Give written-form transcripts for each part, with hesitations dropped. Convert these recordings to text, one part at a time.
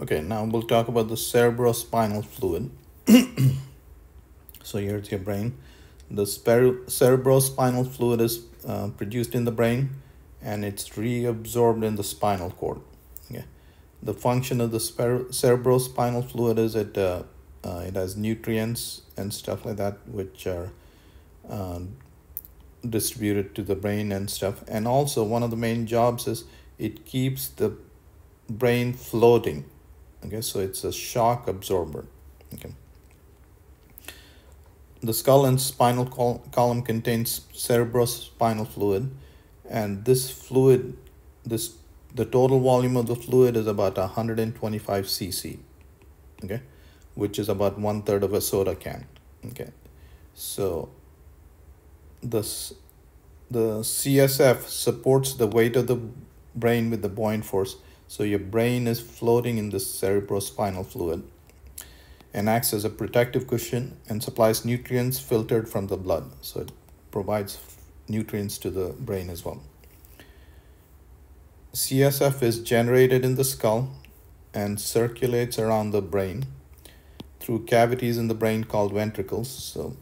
Okay, now we'll talk about the cerebrospinal fluid. So here's your brain. The cerebrospinal fluid is produced in the brain, and it's reabsorbed in the spinal cord. Okay. The function of the cerebrospinal fluid is it has nutrients and stuff like that, which are distributed to the brain and stuff. And also one of the main jobs is it keeps the brain floating. Okay, so it's a shock absorber. Okay. The skull and spinal column contains cerebrospinal fluid, and the total volume of the fluid is about 125 cc. Okay, which is about 1/3 of a soda can. Okay, so the CSF supports the weight of the brain with the buoyant force. So your brain is floating in the cerebrospinal fluid and acts as a protective cushion and supplies nutrients filtered from the blood. So it provides nutrients to the brain as well. CSF is generated in the skull and circulates around the brain through cavities in the brain called ventricles. So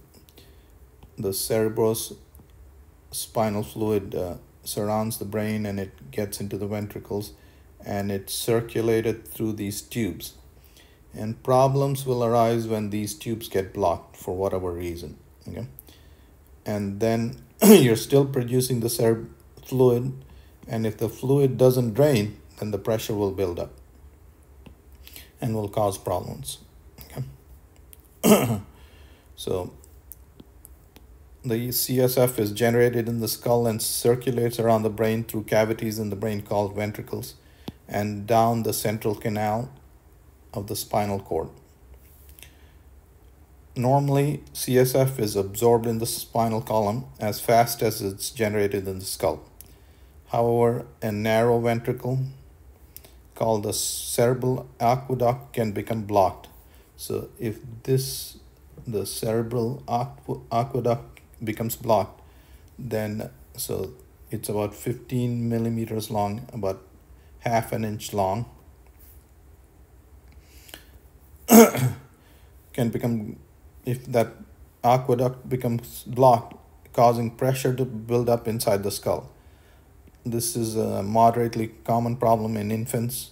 the cerebrospinal fluid surrounds the brain, and it gets into the ventricles, and it's circulated through these tubes. And problems will arise when these tubes get blocked for whatever reason. Okay, and then you're still producing the fluid, and if the fluid doesn't drain, then the pressure will build up and will cause problems. Okay. So the CSF is generated in the skull and circulates around the brain through cavities in the brain called ventricles and down the central canal of the spinal cord. Normally, CSF is absorbed in the spinal column as fast as it's generated in the skull. However, a narrow ventricle called the cerebral aqueduct can become blocked. So if the cerebral aqueduct becomes blocked, then so it's about 15 millimeters long, about half an inch long, can become, if that aqueduct becomes blocked, causing pressure to build up inside the skull. This is a moderately common problem in infants.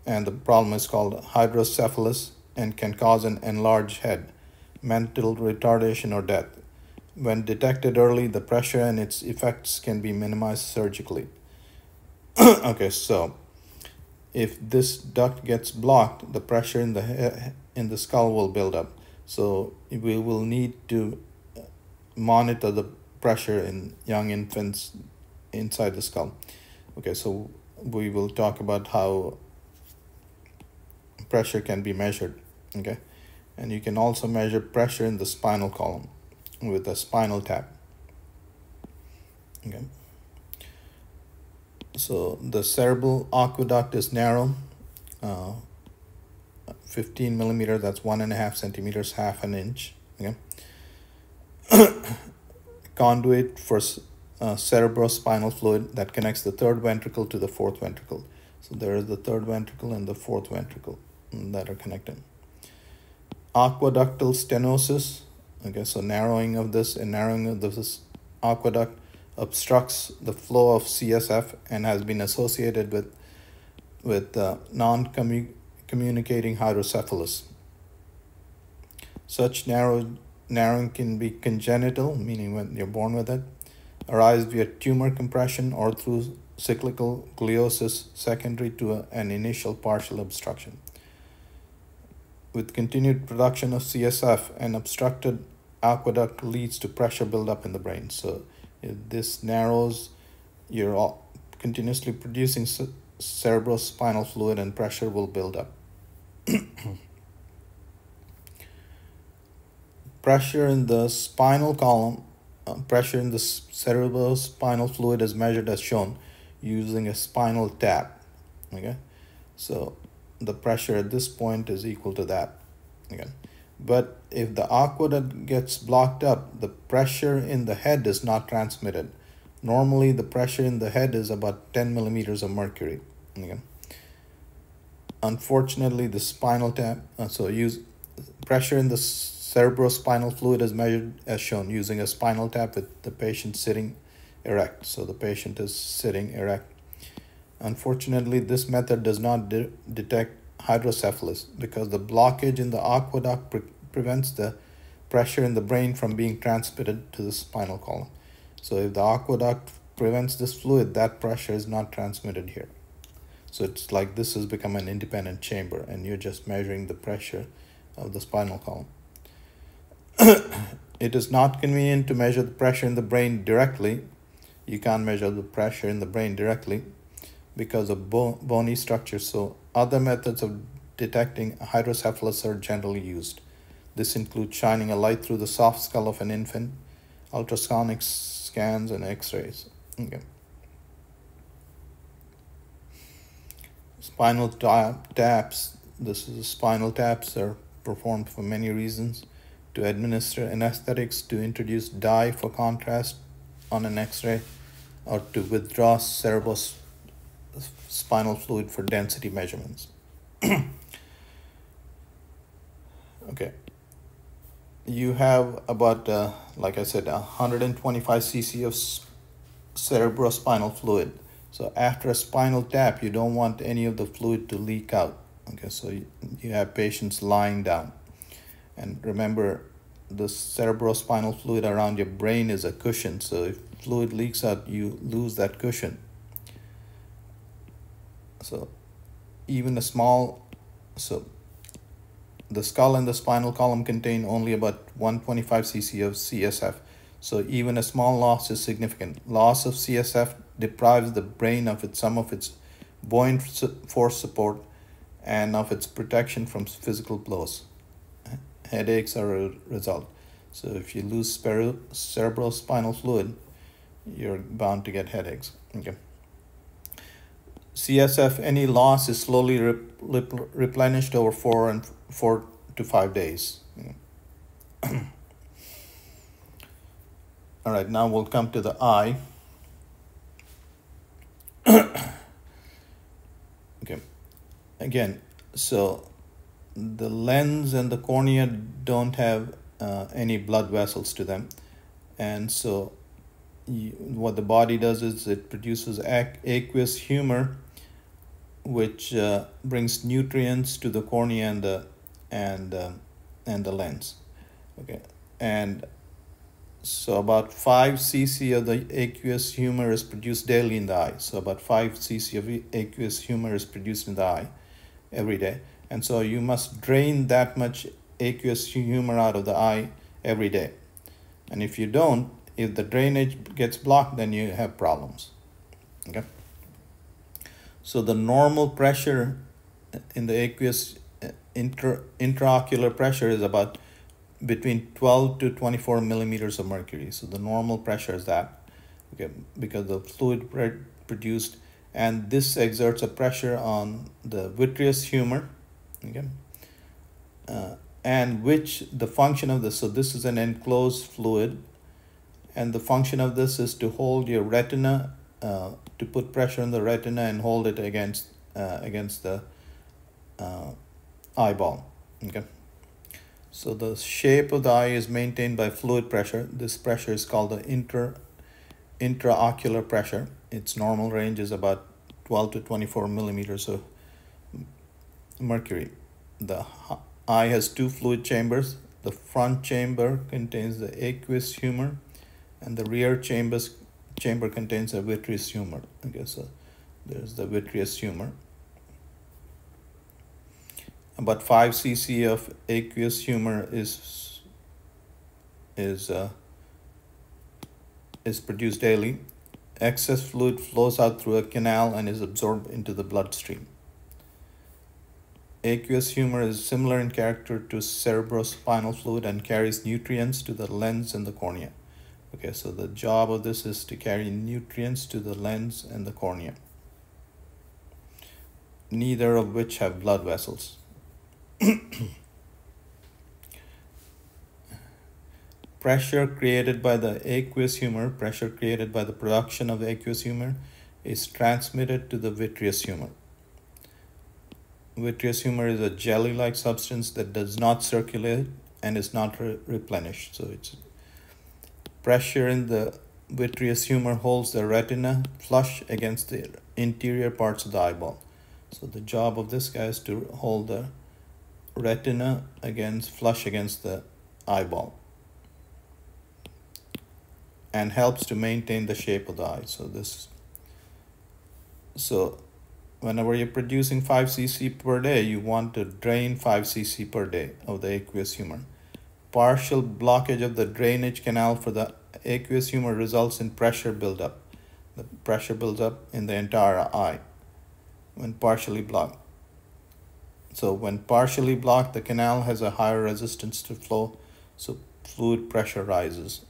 And the problem is called hydrocephalus and can cause an enlarged head, mental retardation, or death. When detected early, the pressure and its effects can be minimized surgically. Okay, so if this duct gets blocked, the pressure in the skull will build up. So we will need to monitor the pressure in young infants inside the skull. Okay, so we will talk about how pressure can be measured. Okay, and you can also measure pressure in the spinal column with a spinal tap. Okay, so the cerebral aqueduct is narrow, 15 millimeter, that's 1.5 centimeters, half an inch. Okay, conduit for cerebrospinal fluid that connects the third ventricle to the fourth ventricle. So there is the third ventricle and the fourth ventricle that are connected. Aqueductal stenosis. Okay, so narrowing of this aqueduct obstructs the flow of CSF and has been associated with non-communicating hydrocephalus. Such narrowing can be congenital, meaning when you're born with it, arise via tumor compression, or through cyclical gliosis secondary to an initial partial obstruction. With continued production of CSF, an obstructed aqueduct leads to pressure buildup in the brain. So if this narrows, you're continuously producing cerebrospinal fluid, and pressure will build up. Pressure in the spinal column, pressure in the cerebrospinal fluid is measured as shown using a spinal tap. Okay, so the pressure at this point is equal to that. Okay, but if the aqueduct gets blocked up, the pressure in the head is not transmitted. Normally, the pressure in the head is about 10 millimeters of mercury. Okay. Unfortunately, the spinal tap, pressure in the cerebrospinal fluid is measured as shown using a spinal tap with the patient sitting erect. So the patient is sitting erect. Unfortunately, this method does not detect hydrocephalus because the blockage in the aqueduct prevents the pressure in the brain from being transmitted to the spinal column. So if the aqueduct prevents this fluid, that pressure is not transmitted here. So it's like this has become an independent chamber and you're just measuring the pressure of the spinal column. It is not convenient to measure the pressure in the brain directly. You can't measure the pressure in the brain directly because of bony structure. So other methods of detecting hydrocephalus are generally used. This includes shining a light through the soft skull of an infant, ultrasonic scans, and x-rays. Okay. Spinal taps. Spinal taps are performed for many reasons: to administer anesthetics, to introduce dye for contrast on an x-ray, or to withdraw cerebrospinal fluid for density measurements. Okay. You have about, like I said, 125 cc of cerebrospinal fluid. So after a spinal tap, you don't want any of the fluid to leak out. Okay, so you have patients lying down. And remember, the cerebrospinal fluid around your brain is a cushion. So if fluid leaks out, you lose that cushion. So even the skull and the spinal column contain only about 125 cc of CSF. So even a small loss is significant. Loss of CSF deprives the brain of some of its buoyant force support and of its protection from physical blows. Headaches are a result. So if you lose cerebrospinal fluid, you're bound to get headaches. Okay. CSF, any loss is slowly replenished over 4 to 5 days. All right, now we'll come to the eye. Okay, again, so the lens and the cornea don't have any blood vessels to them, and so what the body does is it produces aqueous humor, which brings nutrients to the cornea and the lens. Okay, and so about 5 cc of the aqueous humor is produced daily in the eye. So about 5 cc of aqueous humor is produced in the eye every day. And so you must drain that much aqueous humor out of the eye every day. And if you don't, if the drainage gets blocked, then you have problems. Okay. So the normal pressure in the aqueous intraocular pressure is about between 12 to 24 millimeters of mercury. So the normal pressure is that, okay, because the fluid produced, and this exerts a pressure on the vitreous humor, okay, and which the function of this, so this is an enclosed fluid, and the function of this is to hold your retina, to put pressure on the retina and hold it against the eyeball. Okay. So the shape of the eye is maintained by fluid pressure. This pressure is called the intraocular pressure. Its normal range is about 12 to 24 millimeters of mercury. The eye has 2 fluid chambers. The front chamber contains the aqueous humor, and the rear chamber contains the vitreous humor. Okay, so there's the vitreous humor. About 5 cc of aqueous humor is produced daily. Excess fluid flows out through a canal and is absorbed into the bloodstream. Aqueous humor is similar in character to cerebrospinal fluid and carries nutrients to the lens and the cornea. Okay, so the job of this is to carry nutrients to the lens and the cornea, neither of which have blood vessels. pressure created by the aqueous humor, pressure created by the production of the aqueous humor, is transmitted to the vitreous humor. Vitreous humor is a jelly-like substance that does not circulate and is not replenished. So it's pressure in the vitreous humor holds the retina flush against the interior parts of the eyeball. So the job of this guy is to hold the retina flush against the eyeball and helps to maintain the shape of the eye. So whenever you're producing 5 cc per day, you want to drain 5 cc per day of the aqueous humor. Partial blockage of the drainage canal for the aqueous humor results in pressure buildup. The pressure builds up in the entire eye when partially blocked. So when partially blocked, the canal has a higher resistance to flow, so fluid pressure rises.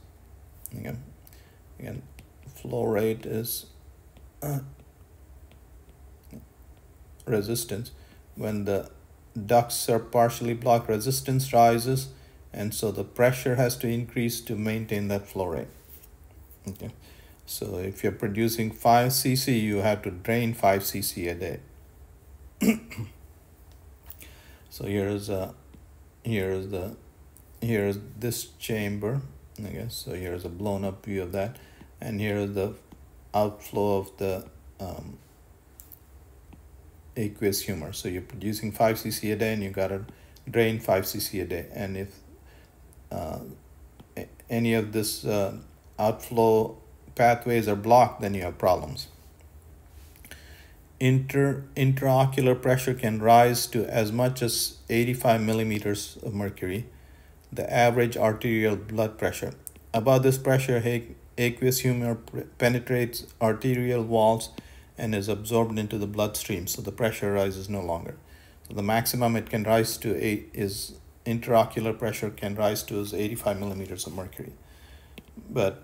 Again, flow rate is resistance. When the ducts are partially blocked, resistance rises, and so the pressure has to increase to maintain that flow rate. Okay, so if you're producing 5 cc, you have to drain 5 cc a day. So here's this chamber, I guess. So here's a blown up view of that, and here is the outflow of the aqueous humor. So you're producing 5 cc a day, and you gotta drain 5 cc a day. And if any of this outflow pathways are blocked, then you have problems. Intraocular pressure can rise to as much as 85 millimeters of mercury, the average arterial blood pressure. Above this pressure, aqueous humor penetrates arterial walls and is absorbed into the bloodstream, so the pressure rises no longer. So the maximum it can rise to intraocular pressure can rise to is 85 millimeters of mercury. But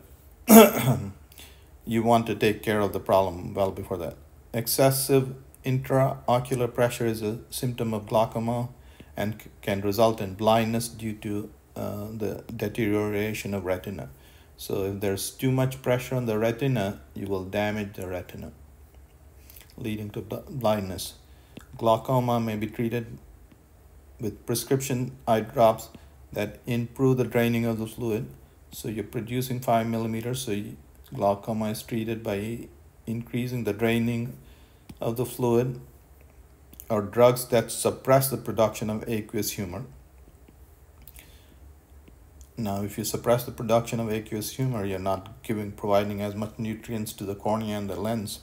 you want to take care of the problem well before that. Excessive intraocular pressure is a symptom of glaucoma and can result in blindness due to the deterioration of retina. So if there's too much pressure on the retina, you will damage the retina, leading to blindness. Glaucoma may be treated with prescription eye drops that improve the draining of the fluid. So you're producing 5 millimeters, so glaucoma is treated by increasing the draining of the fluid, or drugs that suppress the production of aqueous humor. Now, if you suppress the production of aqueous humor, you're not providing as much nutrients to the cornea and the lens.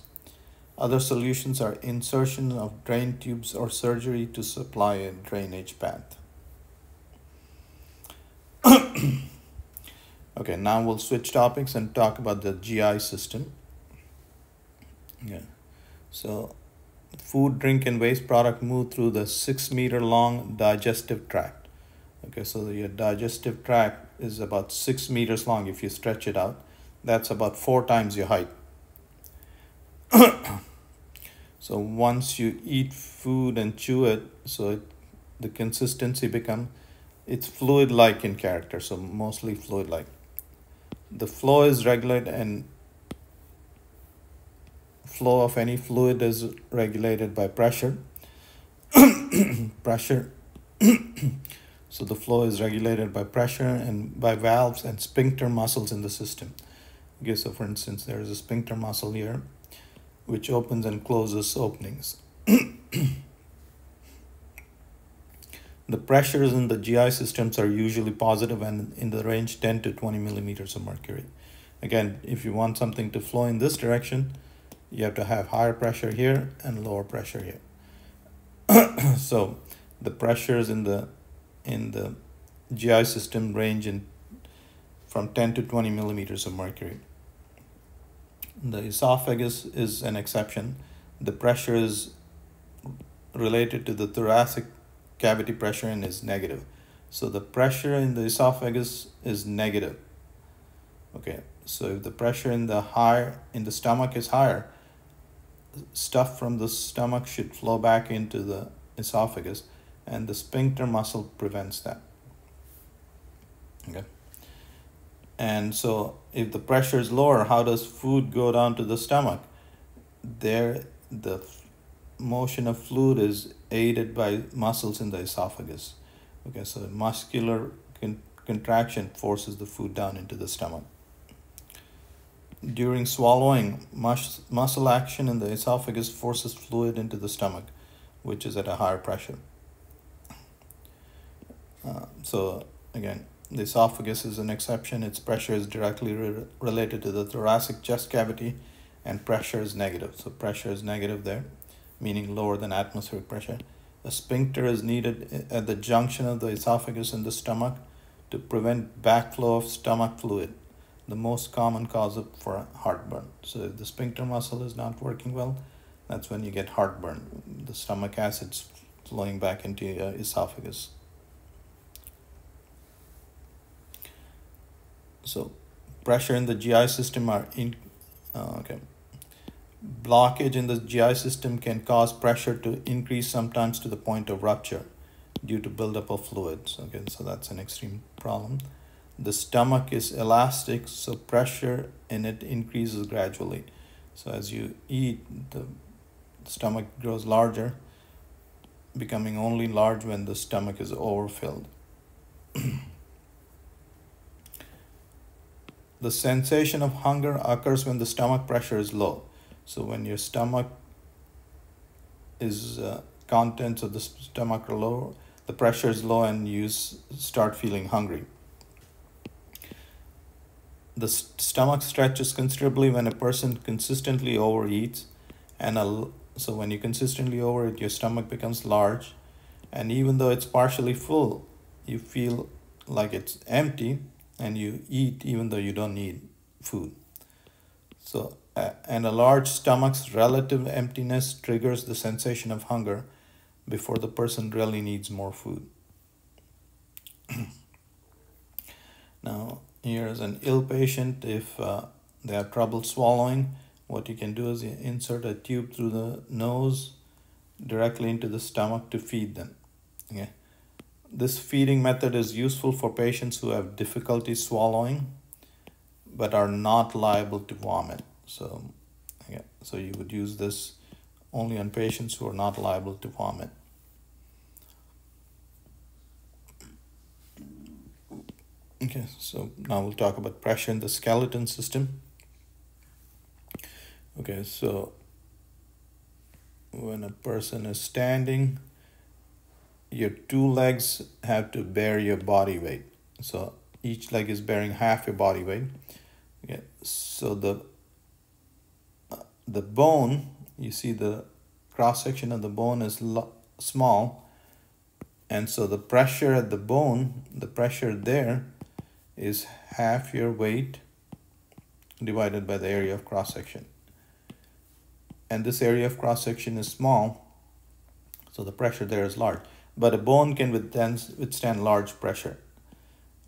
Other solutions are insertion of drain tubes or surgery to supply a drainage path. Okay, now we'll switch topics and talk about the GI system. Yeah. So food, drink, and waste product move through the 6-meter long digestive tract. Okay, so your digestive tract is about 6 meters long. If you stretch it out, that's about 4 times your height. So once you eat food and chew it, so the consistency it's fluid-like in character, so mostly fluid-like. The flow is regulated, and flow of any fluid is regulated by pressure. So the flow is regulated by pressure and by valves and sphincter muscles in the system. Okay, so for instance, there is a sphincter muscle here, which opens and closes openings. The pressures in the GI systems are usually positive and in the range 10 to 20 millimeters of mercury. Again, if you want something to flow in this direction, you have to have higher pressure here and lower pressure here. So the pressures in the GI system range from 10 to 20 millimeters of mercury. The esophagus is an exception. The pressure is related to the thoracic cavity pressure and is negative. So the pressure in the esophagus is negative. Okay, so if the pressure in the stomach is higher, stuff from the stomach should flow back into the esophagus, and the sphincter muscle prevents that. Okay. And so if the pressure is lower, how does food go down to the stomach? There, the motion of fluid is aided by muscles in the esophagus. Okay, so muscular contraction forces the food down into the stomach. During swallowing, muscle action in the esophagus forces fluid into the stomach, which is at a higher pressure. So again, the esophagus is an exception. Its pressure is directly related to the thoracic chest cavity, and pressure is negative. So pressure is negative there, meaning lower than atmospheric pressure. A sphincter is needed at the junction of the esophagus and the stomach to prevent backflow of stomach fluid, the most common cause for heartburn. So if the sphincter muscle is not working well, that's when you get heartburn, the stomach acids flowing back into your esophagus. So pressure in the GI system are blockage in the GI system can cause pressure to increase sometimes to the point of rupture due to buildup of fluids. Okay, so that's an extreme problem. The stomach is elastic, so pressure in it increases gradually. So as you eat, the stomach grows larger, becoming only large when the stomach is overfilled. The sensation of hunger occurs when the stomach pressure is low. So when your stomach is contents of the stomach are low, the pressure is low, and you start feeling hungry. The stomach stretches considerably when a person consistently overeats, and so when you consistently overeat, your stomach becomes large, and even though it's partially full, you feel like it's empty, and you eat even though you don't need food. So, and a large stomach's relative emptiness triggers the sensation of hunger before the person really needs more food. Now, here's an ill patient. If they have trouble swallowing, what you can do is you insert a tube through the nose directly into the stomach to feed them. Okay. This feeding method is useful for patients who have difficulty swallowing but are not liable to vomit. So you would use this only on patients who are not liable to vomit. Okay, so now we'll talk about pressure in the skeleton system. Okay, so when a person is standing, your two legs have to bear your body weight. So each leg is bearing half your body weight. Okay, so the bone, you see the cross section of the bone is small, and so the pressure at the bone, the pressure there is half your weight divided by the area of cross section. And this area of cross section is small, so the pressure there is large. But a bone can withstand large pressure.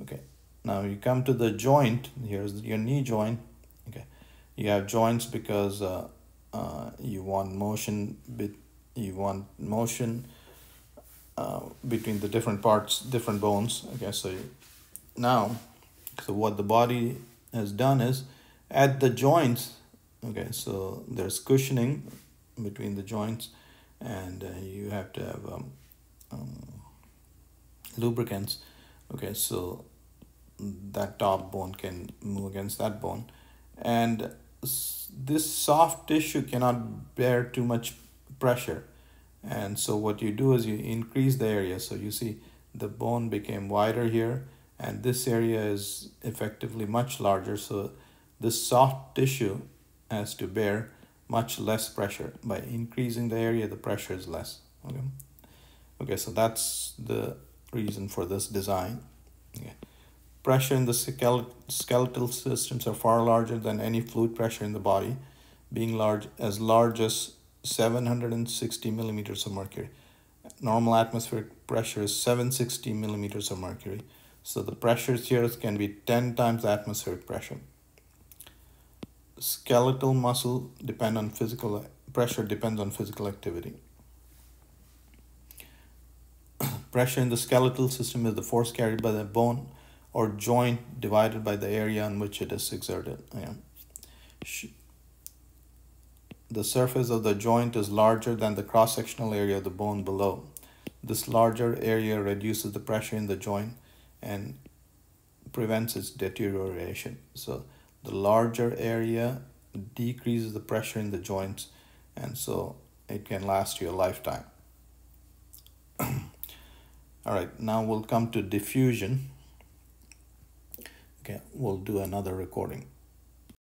Okay, now you come to the joint. Here's your knee joint. Okay, you have joints because you want motion. Between the different parts, different bones. Okay, so what the body has done is at the joints. Okay, so there's cushioning between the joints, and you have to have lubricants. Okay, so that top bone can move against that bone, and this soft tissue cannot bear too much pressure, and so what you do is you increase the area. So you see the bone became wider here, and this area is effectively much larger, so this soft tissue has to bear much less pressure. By increasing the area, the pressure is less. Okay, so that's the reason for this design. Okay. Pressure in the skeletal systems are far larger than any fluid pressure in the body, being as large as 760 millimeters of mercury. Normal atmospheric pressure is 760 millimeters of mercury. So the pressures here can be 10 times the atmospheric pressure. Skeletal muscle pressure depends on physical activity. Pressure in the skeletal system is the force carried by the bone or joint divided by the area on which it is exerted. The surface of the joint is larger than the cross-sectional area of the bone below. This larger area reduces the pressure in the joint and prevents its deterioration. So the larger area decreases the pressure in the joints, and so it can last you a lifetime. All right, now we'll come to diffusion. Okay, we'll do another recording.